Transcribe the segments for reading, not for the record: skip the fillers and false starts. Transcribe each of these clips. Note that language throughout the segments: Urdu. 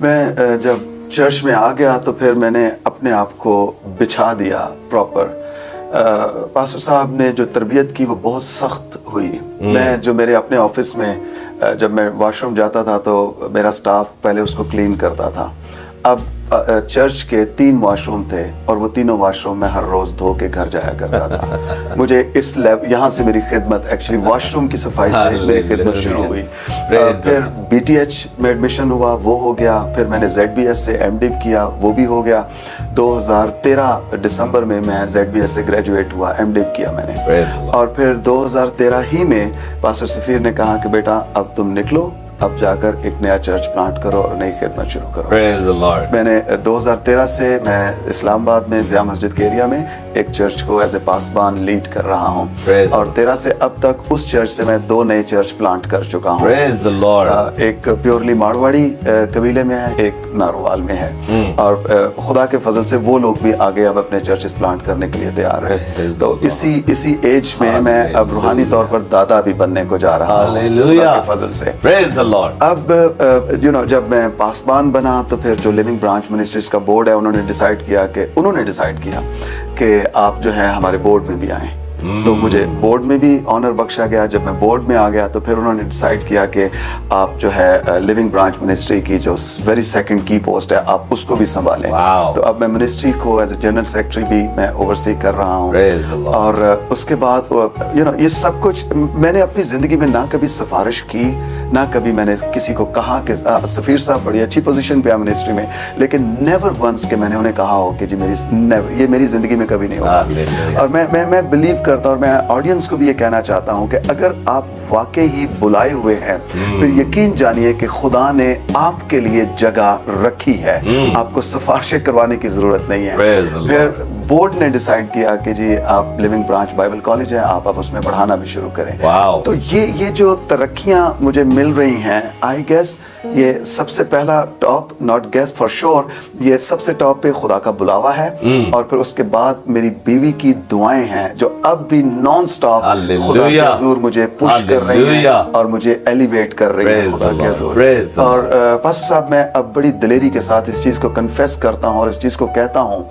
میں جب چرچ میں آ گیا تو پھر میں نے اپنے آپ کو بچھا دیا پراپر. پاسٹر صاحب نے جو تربیت کی وہ بہت سخت ہوئی. میں جو میرے اپنے آفس میں جب میں واش روم جاتا تھا تو میرا سٹاف پہلے اس کو کلین کرتا تھا. اب چرچ کے 3 واش روم تھے اور وہ تینوں واش روم میں ہر روز دھو کے گھر جایا کرتا تھا. مجھے اس یہاں سے میری خدمت ایکچولی واش روم کی صفائی سے میری خدمت شروع ہوئی. پھر بی ٹی ایچ میں ایڈمیشن ہوا، وہ ہو گیا. پھر میں نے زیڈ بی ایس سے ایم ڈی کیا، وہ بھی ہو گیا. 2013 دسمبر میں زیڈ بی ایس سے گریجویٹ ہوا، ایم ڈی کیا میں نے. اور پھر 2013 ہی میں پاسٹر سفیر نے کہا کہ بیٹا اب تم نکلو، اب جا کر ایک نیا چرچ پلانٹ کرو اور نئی خدمت شروع کرو. میں نے 2013 سے میں اسلام آباد میں ضیاء مسجد کے ایریا میں ایک چرچ کو ایز اے پاسبان لیڈ کر رہا ہوں. اور 13 سے اب تک اس چرچ سے میں 2 نئے چرچ پلانٹ کر چکا ہوں. ایک پیورلی مارواڑی قبیلے میں ہے، ایک ناروال میں ہے. اور خدا کے فضل سے وہ لوگ بھی آگے اب اپنے چرچز پلانٹ کرنے کے لیے تیار ہیں. تو اسی ایج میں میں اب روحانی طور پر دادا بھی بننے کو جا رہا ہوں خدا کے فضل سے. اب جب میں پاسبان بنا تو پھر جو لیونگ برانچ منسٹریز کا بورڈ ہے انہوں نے ڈیسائیڈ کیا کہ آپ جو ہے ہمارے بورڈ میں بھی آئیں. تو مجھے بورڈ میں بھی آنر بخشا گیا. جب میں بورڈ میں آ گیا تو پھر انہوں نے ڈیسائیڈ کیا کہ آپ جو ہے لیونگ برانچ منسٹری کی جو ویری سیکنڈ کی پوسٹ ہے آپ اس کو بھی سنبھالیں. تو اب میں منسٹری کو ایز اے جنرل سیکرٹری بھی میں اوورسی کر رہا ہوں. اور اس کے بعد یہ سب کچھ میں نے اپنی زندگی میں نہ کبھی سفارش کی، نہ کبھی میں نے کسی کو کہا کہ سفیر صاحب بڑی اچھی پوزیشن پہ ہے منسٹری میں، لیکن نیور ونس کہ میں نے انہیں کہا ہو کہ جی یہ میری زندگی میں کبھی نہیں ہوگا. اور میں بلیو کرتا ہوں اور میں آڈینس کو بھی یہ کہنا چاہتا ہوں کہ اگر آپ واقعی ہی بلائے ہوئے ہیں پھر یقین جانیے کہ خدا نے آپ کے لیے جگہ رکھی ہے، آپ کو سفارشیں کروانے کی ضرورت نہیں ہے. پھر بورڈ نے ڈیسائیڈ کیا کہ جی آپ لیونگ برانچ بائبل کالج ہے، آپ اس میں پڑھانا بھی شروع کریں. تو یہ جو ترقیاں مجھے مل رہی ہیں، آئی گیس یہ سب سے پہلا top, not gas for sure, یہ سب سے ٹاپ پہ خدا کا بلاوا ہے. اور پھر اس کے بعد میری بیوی کی دعائیں ہیں جو اب بھی نان سٹاپ خدا کے حضور مجھے پش کر رہی ہیں اور مجھے ایلیویٹ کر رہی ہیں خدا کے حضور. اور پاسٹر صاحب میں اب بڑی دلیری کے ساتھ اس چیز کو کنفیس کرتا ہوں اور اس چیز کو کہتا ہوں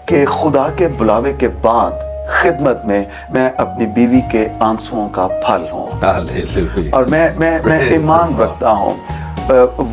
کہ خدا کے بلاوے کے بعد خدمت میں اپنی بیوی کے آنسوؤں کا پھل ہوں. اور میں ایمان رکھتا ہوں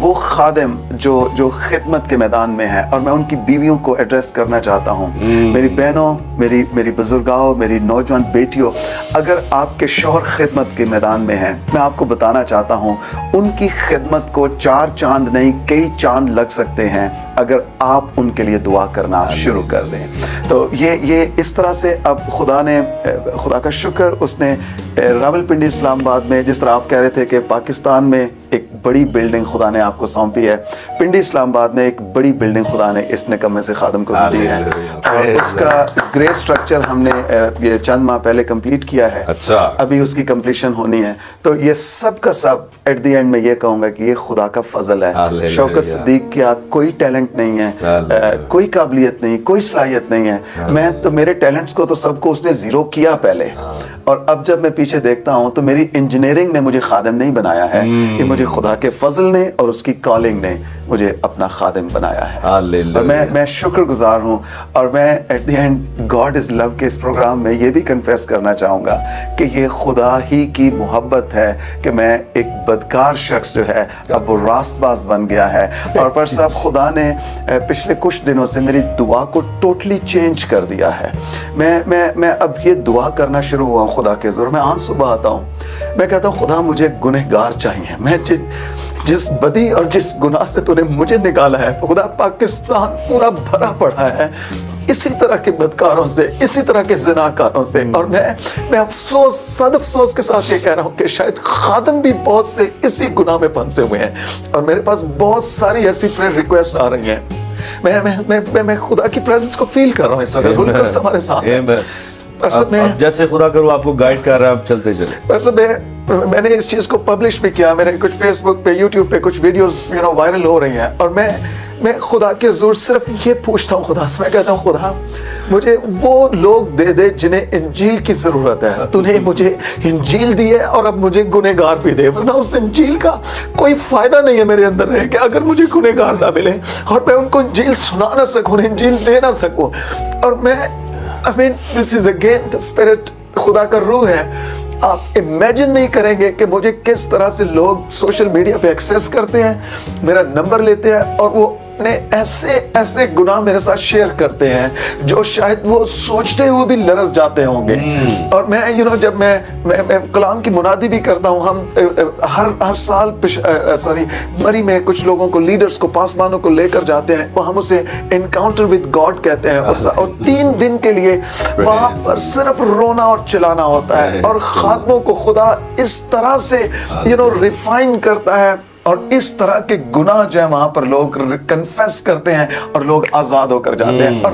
وہ خادم جو خدمت کے میدان میں ہیں، اور میں ان کی بیویوں کو ایڈریس کرنا چاہتا ہوں. میری بہنوں، میری بزرگاؤں، میری نوجوان بیٹیوں، اگر آپ کے شوہر خدمت کے میدان میں ہیں، میں آپ کو بتانا چاہتا ہوں ان کی خدمت کو 4 چاند نہیں کئی چاند لگ سکتے ہیں اگر آپ ان کے لیے دعا کرنا شروع کر دیں. تو یہ اس طرح سے اب خدا کا شکر اس نے راولپنڈی اسلام آباد میں، جس طرح آپ کہہ رہے تھے کہ پاکستان میں ایک بڑی بلڈنگ خدا نے آپ کو سونپی ہے، پنڈی اسلام آباد میں ایک بڑی بلڈنگ خدا نے اس نکمے سے خادم کو بھی دی ہے. اور اس کا گرے سٹرکچر ہم نے یہ چند ماہ پہلے کمپلیٹ کیا ہے. ابھی اس کی کمپلیشن ہونی ہے. تو یہ سب کا سب ایٹ دی اینڈ میں یہ کہوں گا کہ یہ خدا کا فضل ہے. شوکت صدیق کیا کوئی ٹیلنٹ نہیں ہے، کوئی قابلیت نہیں، کوئی صلاحیت نہیں ہے. میں تو میرے ٹیلنٹس کو تو سب کو اس نے زیرو کیا پہلے، اور اب جب میں پیچھے دیکھتا ہوں تو میری انجینئرنگ نے مجھے خادم نہیں بنایا ہے، یہ مجھے خدا کے فضل نے اور اس کی کالنگ نے مجھے اپنا خادم بنایا ہے. اور میں شکر گزار ہوں. اور میں at the end God is love کے اس پروگرام میں یہ بھی کنفیس کرنا چاہوں گا کہ یہ خدا ہی کی محبت ہے کہ میں ایک بدکار شخص جو ہے اب وہ راست باز بن گیا ہے. اور پر صاحب خدا نے پچھلے کچھ دنوں سے میری دعا کو ٹوٹلی چینج کر دیا ہے. میں اب یہ دعا کرنا شروع ہوا ہوں خدا کے حضور. میں آج صبح آتا ہوں، میں کہتا ہوں خدا مجھے گنہگار چاہیے. میں جس بدی اور جس گناہ سے تو نے مجھے نکالا ہے خدا، پاکستان پورا بھرا پڑا ہے اسی طرح کے بدکاروں سے، اسی طرح کے زناکاروں سے. اور میں صد افسوس کے ساتھ یہ کہہ رہا ہوں کہ شاید خادم بھی بہت سے اسی گناہ میں پھنسے ہوئے ہیں. اور میرے پاس بہت ساری ایسی پریئر ریکویسٹ آ رہی ہیں. میں خدا کی پریزنس کو فیل کر رہا ہوں اس وقت. ہمارے ساتھ جیسے خدا کرو آپ کو گائیڈ کر رہا ہے، آپ چلتے چلے. میں نے اس چیز کو پبلش بھی کیا, میرے کچھ فیس بک پہ, یوٹیوب پہ کچھ ویڈیوز وائرل ہو رہی ہیں, اور میں خدا کے حضور صرف یہ پوچھتا ہوں خدا سے, میں کہتا ہوں خدا مجھے وہ لوگ دے دے جنہیں انجیل کی ضرورت ہے. تو نے مجھے انجیل دی ہے اور اب مجھے گنہگار بھی دے, ورنہ اس انجیل کا کوئی فائدہ نہیں ہے میرے اندر رہ کہ اگر مجھے گنہگار نہ ملے اور میں ان کو انجیل سنا نہ سکوں, انجیل دے نہ سکوں. اور میں this is again the spirit, خدا کا روح ہے. آپ امیجن نہیں کریں گے کہ مجھے کس طرح سے لوگ سوشل میڈیا پہ ایکسیس کرتے ہیں, میرا نمبر لیتے ہیں اور وہ ایسے گناہ میرے ساتھ شیئر کرتے ہیں جو شاید وہ سوچتے ہوئے بھی لرز جاتے ہوں گے. اور میں جب میں کلام کی منادی بھی کرتا ہوں, ہم ہر سال مری میں کچھ لوگوں کو, لیڈرز کو, پاسبانوں کو لے کر جاتے ہیں, ہم اسے انکاؤنٹر ود گاڈ کہتے ہیں, اور 3 دن کے لیے وہاں پر صرف رونا اور چلانا ہوتا ہے. اور خادموں کو خدا اس طرح سے ریفائن کرتا ہے, اور اس طرح کے گناہ جو ہے وہاں پر لوگ کنفیس کرتے ہیں اور لوگ آزاد ہو کر جاتے ہیں. اور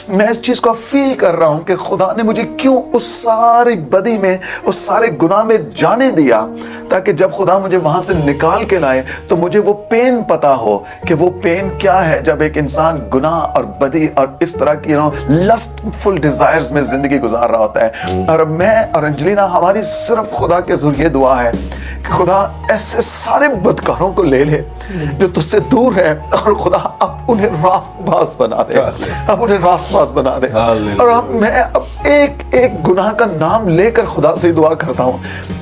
میں اس چیز کو فیل کر رہا ہوں کہ خدا نے مجھے کیوں اس ساری بدی میں, اس سارے گناہ میں جانے دیا, تاکہ جب خدا مجھے وہاں سے نکال کے لائے تو مجھے وہ پین پتا ہو کہ وہ پین کیا ہے جب ایک انسان گناہ اور بدی اور اس طرح کی لسٹ فل ڈیزائرز میں زندگی گزار رہا ہوتا ہے. اور میں اور انجلینا, ہماری صرف خدا کے ذریعے یہ دعا ہے کہ خدا ایسے سارے بدکاروں کو لے لے جو تجھ سے دور ہے, اور خدا اب انہیں راست باز بنا دے, اب انہیں راست باز بنا دے. اور میں اب ایک گناہ کا نام لے کر خدا سے دعا کرتا ہوں,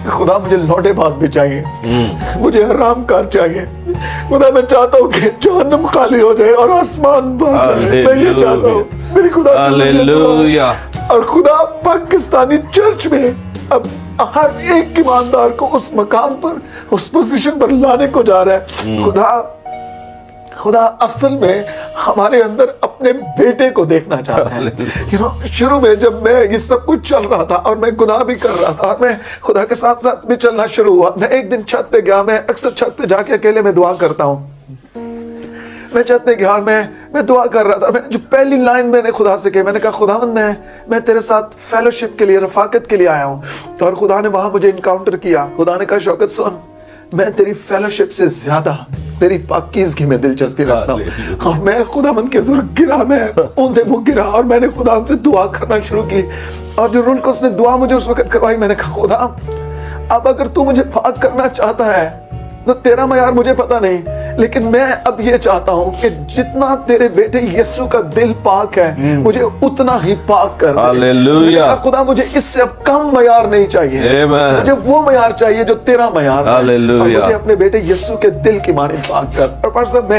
خدا مجھے لوٹے باز بھی چاہیے, مجھے حرام کار چاہیے. خدا میں چاہتا ہوں کہ جہنم خالی ہو جائے اور آسمان بھر جائے, میں یہ چاہتا ہوں میری خدا. ہاللیلویہ. اور خدا پاکستانی چرچ میں اب ہر ایک ایماندار کو اس مقام پر, اس پوزیشن پر لانے کو جا رہا ہے. خدا اصل میں ہمارے اندر اپنے بیٹے کو دیکھنا چاہتا ہے. شروع میں جب میں یہ سب کچھ چل رہا تھا اور میں گناہ بھی کر رہا تھا اور میں خدا کے ساتھ ساتھ بھی چلنا شروع ہوا, میں ایک دن چھت پہ گیا. میں اکثر چھت پہ جا کے اکیلے میں دعا کرتا ہوں. میں چھت پہ گیا اور میں دعا کر رہا تھا. میں نے جو پہلی لائن میں نے خدا سے کہی, میں نے کہا خداوند میں تیرے ساتھ فیلوشپ کے لیے, رفاقت کے لیے آیا ہوں. اور خدا نے وہاں مجھے انکاؤنٹر کیا. خدا نے کہا شوکت سن, میں تیری فیلوشپ سے زیادہ تیری پاکیزگی میں دلچسپی رکھتا ہوں. اور میں خداوند کے ذریعے گرا, میں اوندے منہ گرا اور میں نے خدا سے دعا کرنا شروع کی. اور جو رول کو اس نے دعا مجھے اس وقت کروائی, میں نے کہا خدا اب اگر تو مجھے پاک کرنا چاہتا ہے تو تیرا معیار مجھے پتا نہیں, لیکن میں اب یہ چاہتا ہوں کہ جتنا تیرے بیٹے یسوع کا دل پاک ہے مجھے اتنا ہی پاک کر دے. ہاللیلویہ. خدا مجھے اس سے اب کم معیار نہیں چاہیے, مجھے وہ معیار چاہیے جو تیرا معیار ہے. ہاللیلویہ. مجھے اپنے بیٹے یسوع کے دل کی مانند پاک کر. اور پاک صاحب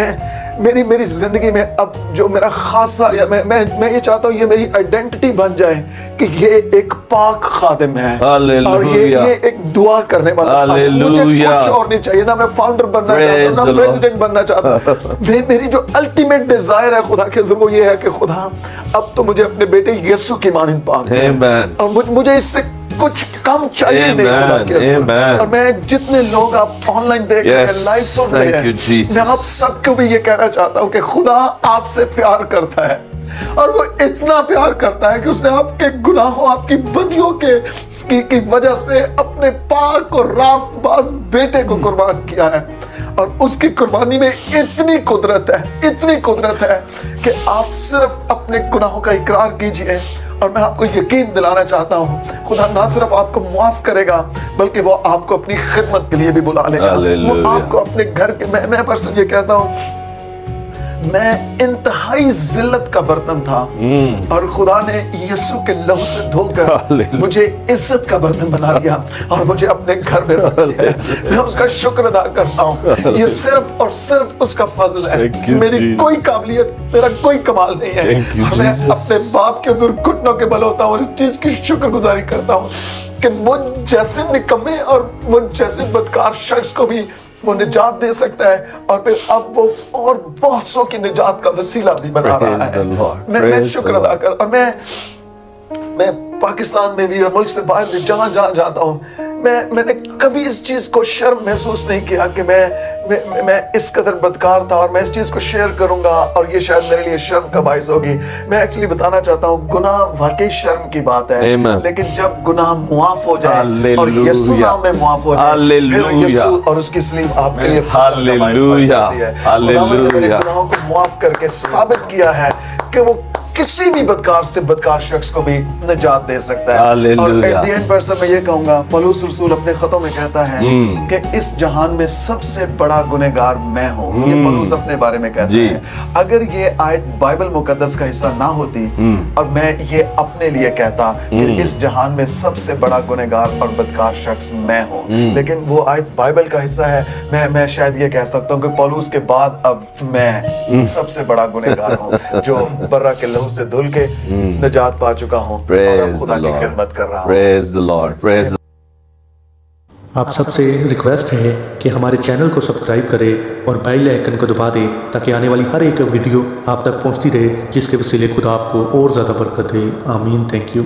میری زندگی میں اب جو میرا خاصا, میں یہ چاہتا ہوں یہ میری آئیڈینٹی بن جائے کہ یہ ایک پاک خادم ہے اور یہ ایک دعا کرنے والا. مجھے کچھ اور نہیں چاہیے, نہ میں فاؤنڈر بننا چاہتا ہوں, نہ پریزیڈنٹ بننا چاہتا ہوں. میری جو الٹیمیٹ ڈیزائر ہے خدا کے ذریعے وہ یہ ہے کہ خدا اب تو مجھے اپنے بیٹے یسوع کی مانند پاک کر, اور مجھے اس سے کچھ کم چاہیے نہیں خدا کے. اور میں جتنے لوگ آپ آن لائن دیکھ رہے ہیں, لائیو سن رہے ہیں, میں آپ سب کو بھی یہ کہنا چاہتا ہوں کہ خدا آپ سے پیار کرتا ہے, اور وہ اتنا پیار کرتا ہے کہ اس نے آپ کے گناہوں, آپ کی بدیوں کی وجہ سے اپنے پاک اور راست باز بیٹے کو قربان کیا ہے. اور اس کی قربانی میں اتنی قدرت ہے کہ آپ صرف اپنے گناہوں کا اقرار کیجئے, اور میں آپ کو یقین دلانا چاہتا ہوں خدا نہ صرف آپ کو معاف کرے گا بلکہ وہ آپ کو اپنی خدمت کے لیے بھی بلا لے گا. وہ آپ کو اپنے گھر کے, میں پرسن یہ کہتا ہوں میں انتہائی ذلت کا برتن تھا اور خدا نے یسوع کے لہو سے دھو کر مجھے عزت کا برتن بنا دیا اور مجھے اپنے گھر میں رکھ لیا. میں اس کا شکر ادا کرتا ہوں. یہ صرف اور صرف اس کا فضل ہے, میری کوئی قابلیت, میرا کوئی کمال نہیں ہے. میں اپنے باپ کے حضور گھٹنوں کے بل ہوتا ہوں اور اس چیز کی شکر گزاری کرتا ہوں کہ مجھ جیسے نکمے اور مجھ جیسے بدکار شخص کو بھی وہ نجات دے سکتا ہے, اور پھر اب وہ اور بہت سو کی نجات کا وسیلہ بھی بنا رہا ہے. میں شکر ادا کر, اور میں پاکستان میں بھی اور ملک سے باہر بھی جہاں جاتا ہوں میں نے کبھی اس چیز کو شرم محسوس نہیں کیا کہ میں اس قدر بدکار تھا اور میں اس چیز کو شیئر کروں گا اور یہ شاید میرے لیے شرم کا باعث ہوگی. میں ایکچولی بتانا چاہتا ہوں گناہ واقعی شرم کی بات ہے, لیکن جب گناہ معاف ہو جائے اور یسوع نام میں معاف ہو جائے, پھر یسوع اور اس کی صلیب آپ کے لیے فخر کا باعث بن جاتی ہے. خداوند نے میرے گناہوں کو معاف کر کے ثابت کیا ہے کہ وہ کسی بھی بدکار سے بدکار شخص کو بھی نجات دے سکتا ہے. اور ایٹ دی اینڈ پر میں یہ کہوں گا, پولس رسول اپنے خطوں میں کہتا ہے کہ اس جہان میں سب سے بڑا گنہگار میں ہوں. یہ پولس اپنے بارے میں کہتا ہے. اگر یہ آیت بائبل مقدس کا حصہ نہ ہوتی اور میں یہ اپنے لیے کہتا کہ اس جہان میں سب سے بڑا گنہگار اور بدکار شخص میں ہوں, لیکن وہ آیت بائبل کا حصہ ہے, میں شاید یہ کہہ سکتا ہوں کہ پولس کے بعد اب میں سب سے بڑا گنہگار ہوں جو برہ کے لہو سے دھل کے نجات پا چکا ہوں اور خدا کی خدمت کر رہا ہوں. Praise the Lord. Praise the Lord. آپ سب سے ریکویسٹ ہے کہ ہمارے چینل کو سبسکرائب کریں اور بیل آئیکن کو دبا دیں تاکہ آنے والی ہر ایک ویڈیو آپ تک پہنچتی رہے, جس کے وسیلے خدا آپ کو اور زیادہ برکت دے. آمین. Thank you.